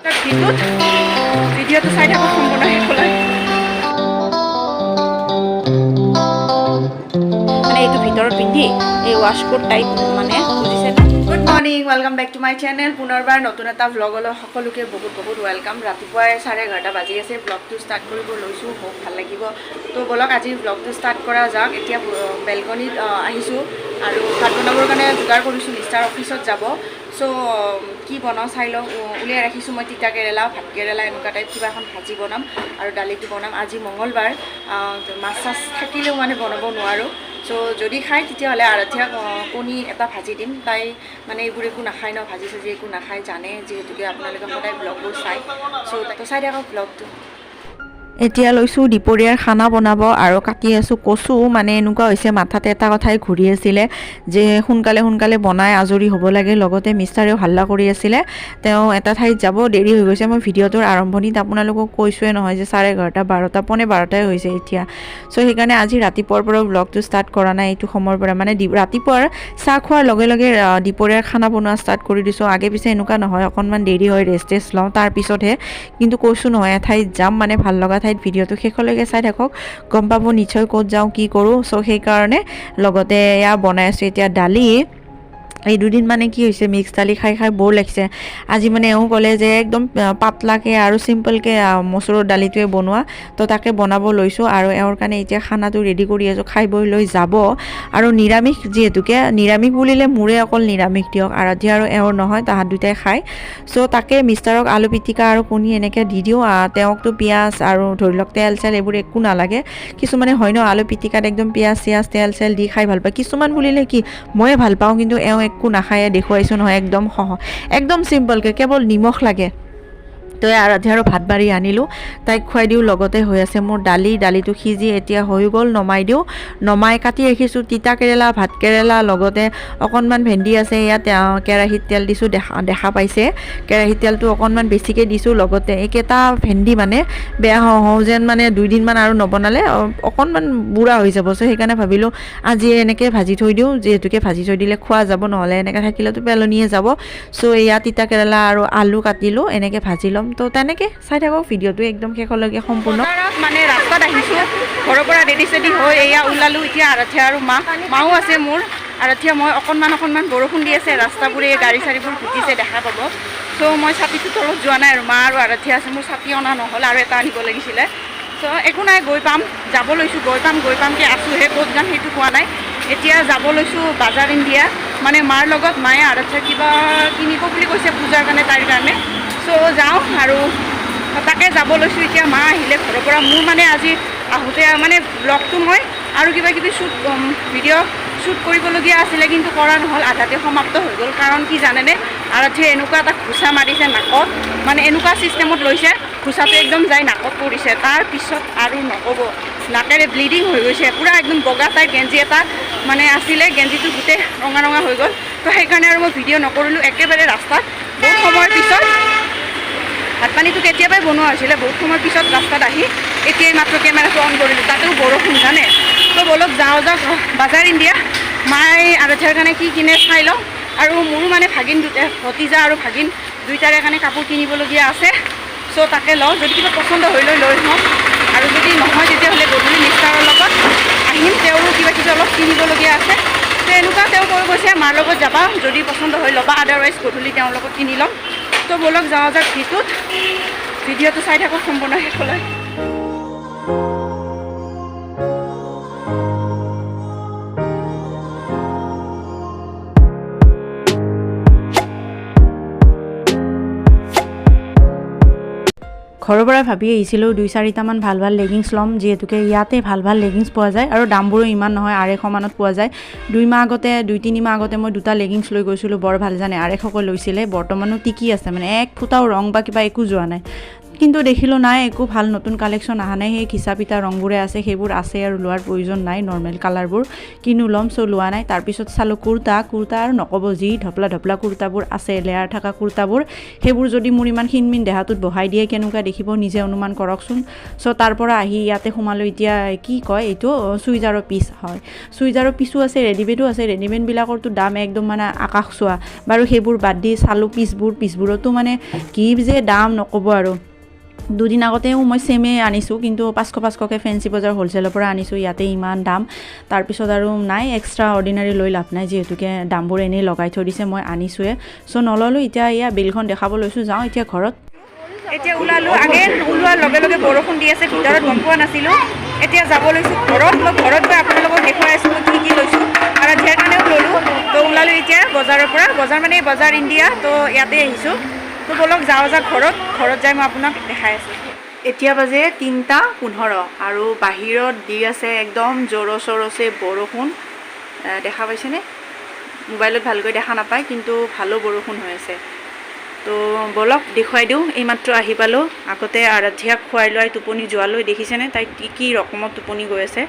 ভিডিঅ'টো চাই থাকক সম্পূৰ্ণ শেষলৈ। মানে এইটো ভিতৰত পিন্ধি এই ৱাছকোট টাইপ মানে বুজিছে না। Good morning, welcome back to my channel. পুনৰবাৰ নতুন এটা ভ্লগলৈ সকলোকে বহুত বহুত ৱেলকাম। ৰাতিপুৱাই 11:30 বাজি আছে, ব্লগটো ষ্টাৰ্ট কৰিব লৈছোঁ, খুব ভাল লাগিব। তো বলক আজিৰ ব্লগটো ষ্টাৰ্ট কৰা যাওক। এতিয়া বেলকনিত আহিছোঁ আৰু ভাত বনাবৰ কাৰণে যোগাৰ কৰিছোঁ, মিষ্টাৰ অফিচত যাব। চ' কি বনাওঁ চাই লওঁ, উলিয়াই ৰাখিছোঁ মই তিতা কেৰেলা, ভাত কেৰেলা এনেকুৱা টাইপ কিবা এখন ভাজি বনাম আৰু দালিটো বনাম। আজি মঙলবাৰ, মাছ চাছ থাকিলেও মানে বনাব নোৱাৰোঁ। চ' যদি খায় তেতিয়াহ'লে আৰথিয়া কণী এটা ভাজি দিম। তাই মানে এইবোৰ একো নাখায় ন, ভাজি চাজি একো নাখায়, জানে যিহেতুকে আপোনালোকে সদায় ব্লগবোৰ চায়। চ' চাই থাকক ব্লগটো। এতিয়া লৈছোঁ দুপৰীয়াৰ খানা বনাব আৰু কাটি আছোঁ কচু। মানে এনেকুৱা হৈছে মাথাত এটা কথাই ঘূৰি আছিলে যে সোনকালে সোনকালে বনাই আজৰি হ'ব লাগে। লগতে মিষ্টাৰেও হাল্লা কৰি আছিলে, তেওঁ এটা ঠাইত যাব, দেৰি হৈ গৈছে। মই ভিডিঅ'টোৰ আৰম্ভণিত আপোনালোকক কৈছোঁৱে নহয় যে 11:30, 12, পৌনে 12টাই হৈছে এতিয়া। চ' সেইকাৰণে আজি ৰাতিপুৱাৰ পৰা ব্লগটো ষ্টাৰ্ট কৰা নাই। এইটো সময়ৰ পৰা মানে ৰাতিপুৱাৰ চাহ খোৱাৰ লগে লগে দুপৰীয়াৰ খানা বনোৱা ষ্টাৰ্ট কৰি দিছোঁ। আগে পিছে এনেকুৱা নহয়, অকণমান দেৰি হয়, ৰেষ্ট লওঁ, তাৰপিছতহে। কিন্তু কৈছোঁ নহয়, এঠাইত যাম মানে ভাল লগা ঠাইত। ভিডিঅ'টো শেষলৈকে চাই থাকক, গম পাব নিশ্চয় ক'ত যাওঁ, কি কৰোঁ। চ' সেইকাৰণে লগতে এয়া বনাই আছোঁ এতিয়া দালি। এই দুদিন মানে কি হৈছে, মিক্স দালি খাই খাই বৰ লাগিছে। আজি মানে এওঁ ক'লে যে একদম পাতলাকৈ আৰু চিম্পলকৈ মচুৰৰ দালিটোৱে বনোৱা, তো তাকে বনাব লৈছোঁ। আৰু এওঁৰ কাৰণে এতিয়া খানাটো ৰেডি কৰি আছোঁ, খাই বৈ লৈ যাব। আৰু নিৰামিষ যিহেতুকে, নিৰামিষ বুলিলে মোৰে অকল নিৰামিষ দিয়ক, আৰাধ্যা আৰু এওঁৰ নহয়, তাহাঁত দুটাই খায়। চ' তাকে মিষ্টাৰক আলু পিটিকা আৰু কণী এনেকৈ দি দিওঁ। তেওঁকতো পিঁয়াজ আৰু ধৰি লওক তেল চেল এইবোৰ একো নালাগে। কিছুমানে হয় ন, আলু পিটিকাত একদম পিঁয়াজ চিয়াজ তেল চেল দি খাই ভাল পায়। কিছুমান বুলিলে কি ময়ে ভাল পাওঁ, কিন্তু এওঁ একো নাখায়, দেখুৱাইছোঁ নহয়, একদম একদম চিম্পলকৈ, কেৱল নিমখ লাগে। তো আৰাধ্যা আৰু ভাত বাঢ়ি আনিলোঁ, তাইক খুৱাই দিওঁ। লগতে হৈ আছে মোৰ দালিটো সিজি এতিয়া হৈ গ'ল, নমাই দিওঁ। নমাই কাটি ৰাখিছোঁ তিতা কেৰেলা, ভাত কেৰেলা, লগতে অকণমান ভেন্দি আছে। ইয়াত কেৰাহীত তেল দিছোঁ, দেখা পাইছে। কেৰাহীত তেলটো অকণমান বেছিকৈ দিছোঁ। লগতে এইকেইটা ভেন্দি মানে বেয়া হওঁ যেন, মানে 2 দিনমান আৰু নবনালে অকণমান বুঢ়া হৈ যাব। চ' সেইকাৰণে ভাবিলোঁ আজি এনেকৈ ভাজি থৈ দিওঁ, যিহেতুকে ভাজি থৈ দিলে খোৱা যাব, নহ'লে এনেকৈ থাকিলেতো পেলনিয়ে যাব। চ' এয়া তিতা কেৰেলা আৰু আলু কাটিলোঁ, এনেকৈ ভাজি ল'ম। তো তেনেকৈ চাই থাকক ভিডিঅ'টো একদম শেষলৈকে সম্পূৰ্ণ। মানে ৰাস্তাত আহিছোঁ, ঘৰৰ পৰা ৰেডি চেডি হৈ এয়া ওলালোঁ। এতিয়া আৰাধ্যা আৰু মাও আছে মোৰ। আৰাধ্যা মই অকণমান বৰষুণ দি আছে, ৰাস্তাবোৰে গাড়ী চাড়ীবোৰ ভিজিছে, দেখা পাব। চ' মই ছাতিটো তলত যোৱা নাই আৰু মা আৰু আৰাধ্যা আছে। মোৰ ছাতি অনা নহ'ল, আৰু এটা আনিব লাগিছিলে। চ' একো নাই, গৈ পাম, যাব লৈছোঁ, গৈ পামকৈ আছোঁহে, ক'ত যাম সেইটো কোৱা নাই। এতিয়া যাব লৈছোঁ বাজাৰ ইণ্ডিয়া, মানে মাৰ লগত। মায়ে আৰাধ্যা কিবা কিনিব বুলি কৈছে পূজাৰ কাৰণে, তাইৰ কাৰণে। চ' যাওঁ আৰু তাকে যাব লৈছোঁ এতিয়া। মা আহিলে ঘৰৰ পৰা। মোৰ মানে আজি আহোঁতে মানে ব্লগটো মই আৰু কিবা কিবি ভিডিঅ' শ্বুট কৰিবলগীয়া আছিলে, কিন্তু কৰা নহ'ল, আধাতে সমাপ্ত হৈ গ'ল। কাৰণ কি জানেনে, আৰাধ্যা এনেকুৱা এটা ঘোচা মাৰিছে নাকত, মানে এনেকুৱা ছিষ্টেমত লৈছে, ঘোচাটো একদম যাই নাকত পৰিছে। তাৰপিছত আৰু নক'ব, নাকেৰে ব্লিডিং হৈ গৈছে পূৰা, একদম বগা টাইপ গেঞ্জি এটা মানে আছিলে, গেঞ্জিটো গোটেই ৰঙা হৈ গ'ল। তো সেইকাৰণে আৰু মই ভিডিঅ' নকৰিলোঁ। একেবাৰে ৰাস্তাত বহুত সময়ৰ পিছত, ভাত পানীটো কেতিয়াবাই বনোৱা হৈছিলে, বহুত সময়ৰ পিছত ৰাস্তাত আহি এতিয়াই মাত্ৰ কেমেৰাটো অন কৰিলোঁ, তাতেও বৰষুণ জানে। তো বলক যাওঁ বাজাৰ ইণ্ডিয়া। মায়ে আৰাধ্যাৰ কাৰণে কি কিনে চাই লওঁ। আৰু মোৰো মানে ভতিজা আৰু ভাগিন দুইটাৰে কাৰণে কাপোৰ কিনিবলগীয়া আছে। চ' তাকে লওঁ, যদি কিবা পচন্দ হৈ লৈ লওঁ, আৰু যদি নহয় তেতিয়াহ'লে গধূলি মিষ্টাৰৰ লগত আহিম, তেওঁৰো কিবা কিবি অলপ কিনিবলগীয়া আছে। তো এনেকুৱা তেওঁ কৈ গৈছে, মাৰ লগত যাবা, যদি পচন্দ হৈ ল'বা, আদাৰৱাইজ গধূলি তেওঁৰ লগত কিনি ল'ম। তো বলক যাওঁ ভিডিঅ'টো চাই থাকক সম্পূৰ্ণ শেষলৈ। ঘৰৰ পৰা ভাবি আহিছিলোঁ 2-4টামান ভাল লেগিংছ ল'ম, যিহেতুকে ইয়াতে ভাল লেগিংছ পোৱা যায় আৰু দামবোৰো ইমান নহয়, 250 মানত পোৱা যায়। 2-3 মাহ আগতে মই 2টা লেগিংছ লৈ গৈছিলোঁ, বৰ ভাল জানে, 250কৈ লৈছিলে। বৰ্তমানো টিকি আছে, মানে এক ফুটাও ৰং বা কিবা একো যোৱা নাই। কিন্তু দেখিলোঁ নাই একো ভাল নতুন কালেকশ্যন অহা নাই সেই ঘিচা পিঠা ৰংবোৰে আছে সেইবোৰ আছে আৰু লোৱাৰ প্ৰয়োজন নাই নৰ্মেল কালাৰবোৰ কিনো ল'ম চ' লোৱা নাই তাৰপিছত চালোঁ কুৰ্তা আৰু নক'ব যি ঢপলা কুৰ্তাবোৰ আছে লেয়াৰ থকা কুৰ্তাবোৰ সেইবোৰ যদি মোৰ ইমান ক্ষীণমিন দেহাটোত বহাই দিয়ে কেনেকুৱা দেখিব নিজে অনুমান কৰকচোন চ' তাৰ পৰা আহি ইয়াতে সোমালোঁ এতিয়া কি কয় এইটো চুইজাৰৰ পিচ হয় চুইজাৰৰ পিচো আছে ৰেডিমেডো আছে ৰেডিমেডবিলাকৰতো দাম একদম মানে আকাশ চোৱা বাৰু সেইবোৰ বাদ দি চালোঁ পিচবোৰতো মানে কি যে দাম নক'ব আৰু দুদিন আগতেও মই চেমে আনিছোঁ কিন্তু 500কৈ ফেঞ্চি বজাৰ হ'লচেলৰ পৰা আনিছোঁ ইয়াতে ইমান দাম তাৰপিছত আৰু নাই এক্সট্ৰা অৰ্ডিনাৰী লৈ লাভ নাই যিহেতুকে দামবোৰ এনেই লগাই থৈ দিছে মই আনিছোঁৱে চ' নল'লোঁ এতিয়া এয়া বিলখন দেখাব লৈছোঁ যাওঁ এতিয়া ঘৰত এতিয়া ওলালোঁ ওলোৱাৰ লগে লগে বৰষুণ দি আছে ভিতৰত গম পোৱা নাছিলোঁ এতিয়া যাব লৈছোঁ ঘৰত মই ঘৰত গৈ আপোনালোকক দেখুৱাই আছোঁ মই কি লৈছোঁ আৰু ধিয়াৰ কাৰণেও ল'লোঁ তো ওলালোঁ এতিয়া বজাৰৰ পৰা বজাৰ মানে বজাৰ ইণ্ডিয়া তো ইয়াতে আহিছোঁ তো বলক যাওঁ ঘৰত যাই মই আপোনাক দেখাই আছোঁ এতিয়া বাজে 3:15 আৰু বাহিৰত দি আছে একদম জোৰচে বৰষুণ দেখা পাইছেনে মোবাইলত ভালকৈ দেখা নাপায় কিন্তু ভালো বৰষুণ হৈ আছে তো বলক দেখুৱাই দিওঁ এইমাত্ৰ আহি পালোঁ আগতে আৰাধ্যাক খুৱাই লোৱাই টোপনি যোৱালৈ দেখিছেনে তাইক কি ৰকমত টোপনি গৈ আছে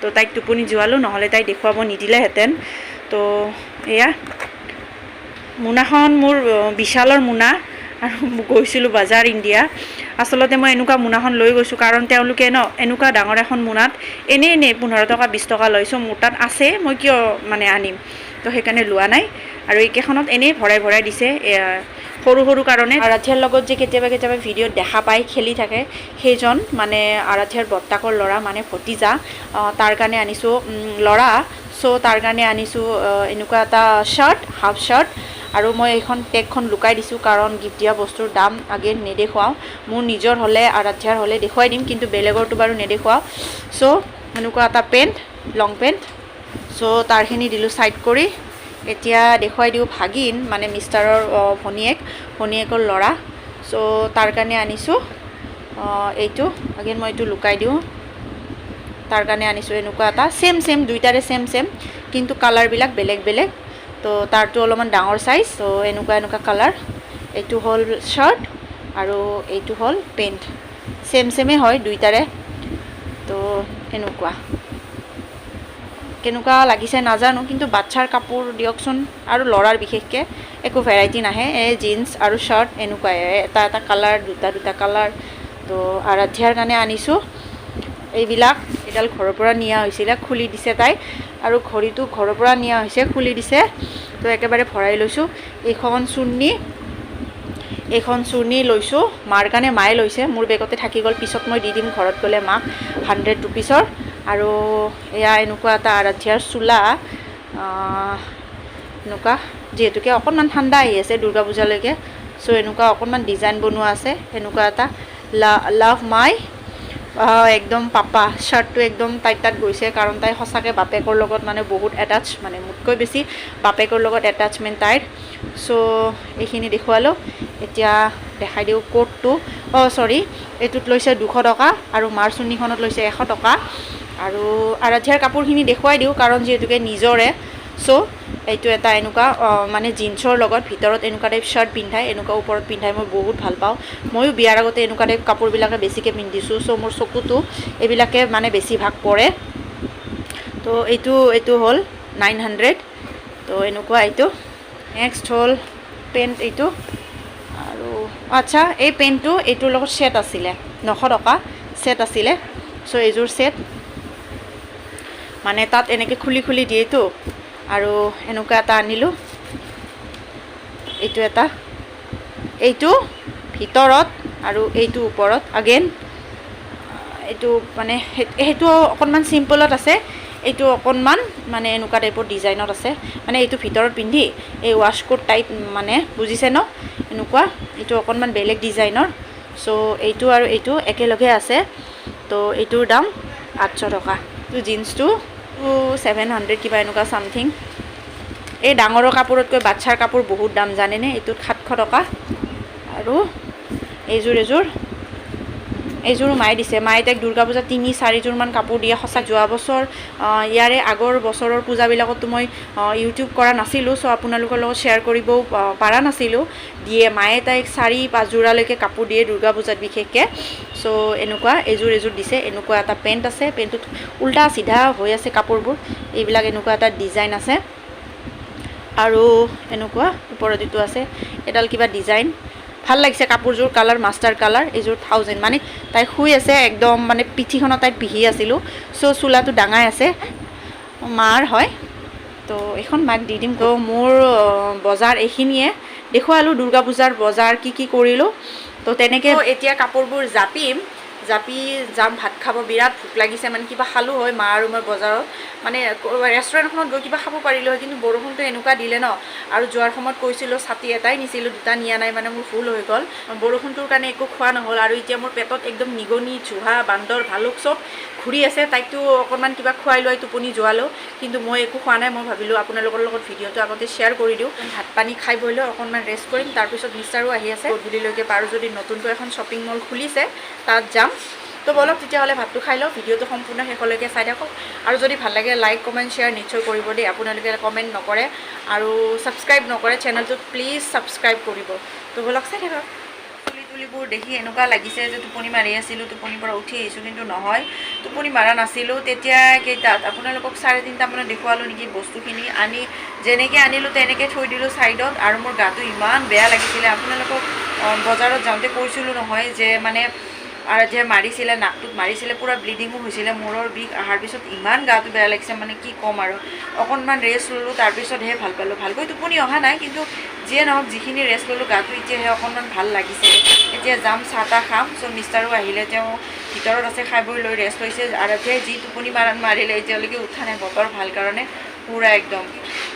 তো তাইক টোপনি যোৱালোঁ নহ'লে তাইক দেখুৱাব নিদিলেহেঁতেন তো এয়া মোনাখন মোৰ বিশালৰ মোনা আৰু গৈছিলোঁ বজাৰ ইণ্ডিয়া আচলতে মই এনেকুৱা মোনাখন লৈ গৈছোঁ কাৰণ তেওঁলোকে এনেকুৱা ডাঙৰ এখন মোনাত এনেই 15 টকা 20 টকা লৈছোঁ মোৰ তাত আছে মই কিয় মানে আনিম তো সেইকাৰণে লোৱা নাই আৰু এইকেইখনত এনেই ভৰাই দিছে সৰু কাৰণে আৰাধ্যাৰ লগত যে কেতিয়াবা ভিডিঅ'ত দেখা পাই খেলি থাকে সেইজন মানে আৰাধ্যাৰ বৰ্তাকৰ ল'ৰা মানে ভতিজা তাৰ কাৰণে আনিছোঁ ল'ৰা চ' তাৰ কাৰণে আনিছোঁ এনেকুৱা এটা শাৰ্ট হাফ শাৰ্ট আৰু মই এইখন টেগখন লুকাই দিছোঁ কাৰণ গিফ্ট দিয়া বস্তুৰ দাম আগেন নেদেখুৱাওঁ মোৰ নিজৰ হ'লে আৰাধ্যাৰ হ'লে দেখুৱাই দিম কিন্তু বেলেগৰটো বাৰু নেদেখুৱাওঁ চ' এনেকুৱা এটা পেণ্ট লং পেণ্ট চ' তাৰখিনি দিলোঁ ছাইড কৰি এতিয়া দেখুৱাই দিওঁ ভাগিন মানে মিষ্টাৰৰ ভনীয়েকৰ ল'ৰা চ' তাৰ কাৰণে আনিছোঁ এইটো আগেন মই এইটো লুকাই দিওঁ তাৰ কাৰণে আনিছোঁ এনেকুৱা এটা চেম দুইটাৰে চেম কিন্তু কালাৰবিলাক বেলেগ তো তাৰটো অলপমান ডাঙৰ চাইজ তো এনেকুৱা কালাৰ এইটো হ'ল শাৰ্ট আৰু এইটো হ'ল পেণ্ট চেমে হয় দুইটাৰে তো কেনেকুৱা লাগিছে নাজানো কিন্তু বাচ্চাৰ কাপোৰ দিয়কচোন আৰু ল'ৰাৰ বিশেষকৈ একো ভেৰাইটি নাহে এই জিন্স আৰু শাৰ্ট এনেকুৱাই এটা কালাৰ দুটা কালাৰ তো আৰাধ্যাৰ কাৰণে আনিছোঁ এইবিলাক এডাল ঘৰৰ পৰা নিয়া হৈছিলে খুলি দিছে তাই আৰু ঘড়ীটো ঘৰৰ পৰা নিয়া হৈছে খুলি দিছে তো একেবাৰে ভৰাই লৈছোঁ এইখন চুৰ্ণি লৈছোঁ মাৰ কাৰণে মায়ে লৈছে মোৰ বেগতে থাকি গ'ল পিছত মই দি দিম ঘৰত গ'লে মাক 100 ৰুপিছৰ আৰু এয়া এনেকুৱা এটা আৰাধ্যাৰ চোলা এনেকুৱা যিহেতুকে অকণমান ঠাণ্ডা আহি আছে দুৰ্গা পূজালৈকে চ' এনেকুৱা অকণমান ডিজাইন বনোৱা আছে এনেকুৱা এটা লাভ মাই একদম পাপা শাৰ্টটো একদম তাইত গৈছে কাৰণ তাই সঁচাকৈ বাপেকৰ লগত মানে বহুত এটাচ মানে মোতকৈ বেছি বাপেকৰ লগত এটাচমেণ্ট তাইৰ চ' এইখিনি দেখুৱালোঁ এতিয়া দেখাই দিওঁ কোটটো এইটোত লৈছে 200 টকা আৰু মাৰ চুন্নিখনত লৈছে 100 টকা আৰু আৰাধ্যাৰ কাপোৰখিনি দেখুৱাই দিওঁ কাৰণ যিহেতুকে নিজৰে চ' এইটো এটা এনেকুৱা মানে জিন্সৰ লগত ভিতৰত এনেকুৱা টাইপ শ্বাৰ্ট পিন্ধাই এনেকুৱা ওপৰত পিন্ধাই মই বহুত ভাল পাওঁ ময়ো বিয়াৰ আগতে এনেকুৱা টাইপ কাপোৰবিলাকে বেছিকৈ পিন্ধিছোঁ চ' মোৰ চকুটো এইবিলাকে মানে বেছিভাগ পৰে তো এইটো হ'ল 900 তো এনেকুৱা এইটো নেক্সট হ'ল পেণ্ট এইটো আৰু আচ্ছা এই পেণ্টটো এইটোৰ লগত ছেট আছিলে 900 টকা ছেট আছিলে চ' এইযোৰ ছেট মানে তাত এনেকৈ খুলি দিয়েতো আৰু এনেকুৱা এটা আনিলোঁ এইটো ভিতৰত আৰু এইটো ওপৰত আগেন এইটো মানে সেইটো অকণমান চিম্পলত আছে এইটো অকণমান মানে এনেকুৱা টাইপৰ ডিজাইনত আছে মানে এইটো ভিতৰত পিন্ধি এই ৱাছকোট টাইপ মানে বুজিছে এনেকুৱা এইটো অকণমান বেলেগ ডিজাইনৰ চ' এইটো আৰু এইটো একেলগে আছে তো এইটোৰ দাম 800 টকা তো জিন্সটো 700 কিবা এনেকুৱা চামথিং এই ডাঙৰৰ কাপোৰতকৈ বাচ্চাৰ কাপোৰ বহুত দাম জানেনে এইটোত 700 টকা আৰু এইযোৰ এইযোৰো মায়ে দিছে। মায়ে তাইক দুৰ্গা পূজা ৩-৪যোৰমান কাপোৰ দিয়ে। সঁচা যোৱা বছৰ ইয়াৰে আগৰ বছৰৰ পূজাবিলাকতো মই ইউটিউব কৰা নাছিলোঁ, চ' আপোনালোকৰ লগত শ্বেয়াৰ কৰিবও পৰা নাছিলোঁ। দিয়ে মায়ে তাইক ৪-৫ যোৰালৈকে কাপোৰ দিয়ে দুৰ্গা পূজাত বিশেষকৈ। চ' এনেকুৱা এযোৰ দিছে। এনেকুৱা এটা পেণ্ট আছে, পেণ্টটোত উল্টা চিধা হৈ আছে কাপোৰবোৰ। এইবিলাক এনেকুৱা এটা ডিজাইন আছে আৰু এনেকুৱা ওপৰত এইটো আছে এডাল কিবা ডিজাইন। ভাল লাগিছে কাপোৰযোৰ, কালাৰ মাষ্টাৰ কালাৰ। এইযোৰ 1000। মানে তাই শুই আছে একদম, মানে পিঠিখনত তাই পিহি আছিলোঁ, চ' চোলাটো ডাঙাই আছে, মাৰ হয়। তো এইখন মাক দি দিম। তো মোৰ বজাৰ এইখিনিয়ে দেখুৱালোঁ, দুৰ্গা পূজাৰ বজাৰ কি কৰিলোঁ। তো তেনেকৈ এতিয়া কাপোৰবোৰ জাপিম, যাম ভাত খাব। বিৰাট ভোক লাগিছে, মানে কিবা খালোঁ হয় মা আৰু মই বজাৰত, মানে ৰেষ্টুৰেণ্টখনত গৈ কিবা খাব পাৰিলোঁ হয়, কিন্তু বৰষুণটো এনেকুৱা দিলে ন। আৰু যোৱাৰ সময়ত কৈছিলোঁ ছাতি এটাই নিছিলোঁ, দুটা নিয়া নাই, মানে মোৰ ভুল হৈ গ'ল। বৰষুণটোৰ কাৰণে একো খোৱা নহ'ল। আৰু এতিয়া মোৰ পেটত একদম নিগনি, জোহা, বান্দৰ, ভালুক চব ঘূৰি আছে। তাইকতো অকণমান কিবা খুৱাই লোৱাই টোপনি যোৱালোঁ, কিন্তু মই একো খোৱা নাই। মই ভাবিলোঁ আপোনালোকৰ লগত ভিডিঅ'টো আগতে শ্বেয়াৰ কৰি দিওঁ। ভাত পানী খাই বৈ লৈ অকণমান ৰেষ্ট কৰিম, তাৰপিছত মিষ্টাৰো আহি আছে। গধূলিলৈকে পাৰোঁ যদি নতুনকৈ এখন শ্বপিং মল খুলিছে তাত যাম। তো বলক তেতিয়াহ'লে ভাতটো খাই লওঁ। ভিডিঅ'টো সম্পূৰ্ণ শেষলৈকে চাই থাকক, আৰু যদি ভাল লাগে লাইক কমেণ্ট শ্বেয়াৰ নিশ্চয় কৰিব দেই। আপোনালোকে কমেণ্ট নকৰে আৰু ছাবস্ক্ৰাইব নকৰে চেনেলটোত, প্লিজ ছাবস্ক্ৰাইব কৰিব। তো বলক চাই থাকক। তুলিবোৰ দেখি এনেকুৱা লাগিছে যে টোপনি মাৰি আছিলোঁ, টোপনিৰ পৰা উঠি আহিছোঁ, কিন্তু নহয়, টোপনি মাৰা নাছিলোঁ। তেতিয়া কেইটাত আপোনালোকক 3:30 মানত দেখুৱালোঁ নেকি। বস্তুখিনি আনি যেনেকৈ আনিলোঁ তেনেকৈ থৈ দিলোঁ ছাইডত, আৰু মোৰ গাটো ইমান বেয়া লাগিছিলে। আপোনালোকক বজাৰত যাওঁতে কৈছিলোঁ নহয় যে মানে আৰু যে মাৰিছিলে, নাকটোত মাৰিছিলে, পূৰা ব্লিডিঙো হৈছিলে, মূৰৰ বিষ অহাৰ পিছত ইমান গাটো বেয়া লাগিছে, মানে কি ক'ম আৰু। অকণমান ৰেষ্ট ল'লোঁ, তাৰপিছতহে ভাল পালোঁ। ভালকৈ টোপনি অহা নাই, কিন্তু যিয়ে নহওক যিখিনি ৰেষ্ট ল'লোঁ গাটো এতিয়াহে অকণমান ভাল লাগিছে। এতিয়া যাম চাহ তাহ খাম। চ' মিষ্টাৰো আহিলে, তেওঁ ভিতৰত আছে, খাই বৈ লৈ ৰেষ্ট লৈছে। আৰু এতিয়াই যি টোপনি মাৰিলে এতিয়ালৈকে উঠা নাই, বতৰ ভাল কাৰণে পূৰা একদম।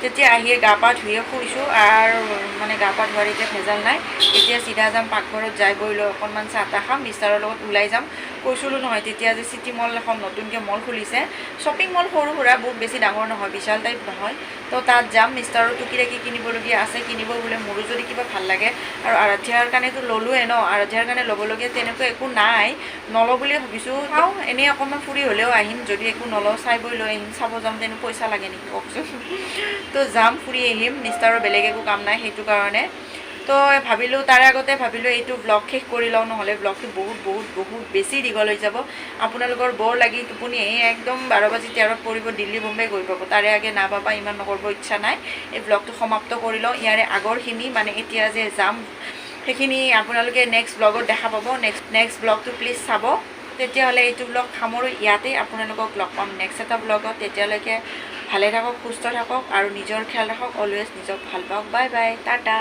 তেতিয়া আহিয়ে গা পা ধুয়ে শুইছোঁ, আৰু মানে গা পা ধোৱাৰ এতিয়া ভেজাল নাই। এতিয়া চিধা যাম পাকঘৰত, যাই বৈ লৈ অকণমান চাহ তাহ খাম, মিষ্টাৰৰ লগত ওলাই যাম। কৈছিলোঁ নহয় তেতিয়া যে চিটি মল এখন নতুনকৈ মল খুলিছে, শ্বপিং মল সৰু সুৰা, বহুত বেছি ডাঙৰ নহয়, বিশাল টাইপ নহয়। তো তাত যাম। মিষ্টাৰৰ টুকিৰাকি কিনিবলগীয়া আছে, কিনিব বোলে। মোৰো যদি কিবা ভাল লাগে, আৰু আৰাধ্যাৰ কাৰণেতো ল'লোৱে ন, আৰাধ্যাৰ কাৰণে ল'বলগীয়া তেনেকুৱা একো নাই, নলওঁ বুলিয়ে ভাবিছোঁ। চাওঁ, এনেই অকণমান ফুৰি হ'লেও আহিম, যদি একো নলওঁ চাই বৈ লৈ আহিম। চাব যাম তেনে পইচা লাগে নেকি কওকচোন। তো যাম, ফুৰি আহিম। মিষ্টাৰৰ বেলেগ একো কাম নাই সেইটো কাৰণে। তো ভাবিলোঁ, তাৰে আগতে ভাবিলোঁ এইটো ব্লগ শেষ কৰি লওঁ, নহ'লে ব্লগটো বহুত বেছি দীঘল হৈ যাব। আপোনালোকৰ বৰ লাগি টোপনি আহি একদম 12:13 পৰিব, দিল্লী বোম্বে গৈ পাব। তাৰে আগে না বাবা, ইমান নকৰিব ইচ্ছা নাই। এই ব্লগটো সমাপ্ত কৰি লওঁ। ইয়াৰে আগৰখিনি, মানে এতিয়া যে যাম সেইখিনি আপোনালোকে নেক্সট ব্লগত দেখা পাব। নেক্সট ব্লগটো প্লিজ চাব। তেতিয়াহ'লে এইটো ব্লগ সামৰোঁ ইয়াতে। আপোনালোকক লগ পাম নেক্সট এটা ব্লগত। তেতিয়ালৈকে ভালে থাকক, সুস্থ থাকক, আৰু নিজৰ খেয়াল ৰাখক। অলৱেজ নিজক ভাল পাওক। Bye bye, Tata.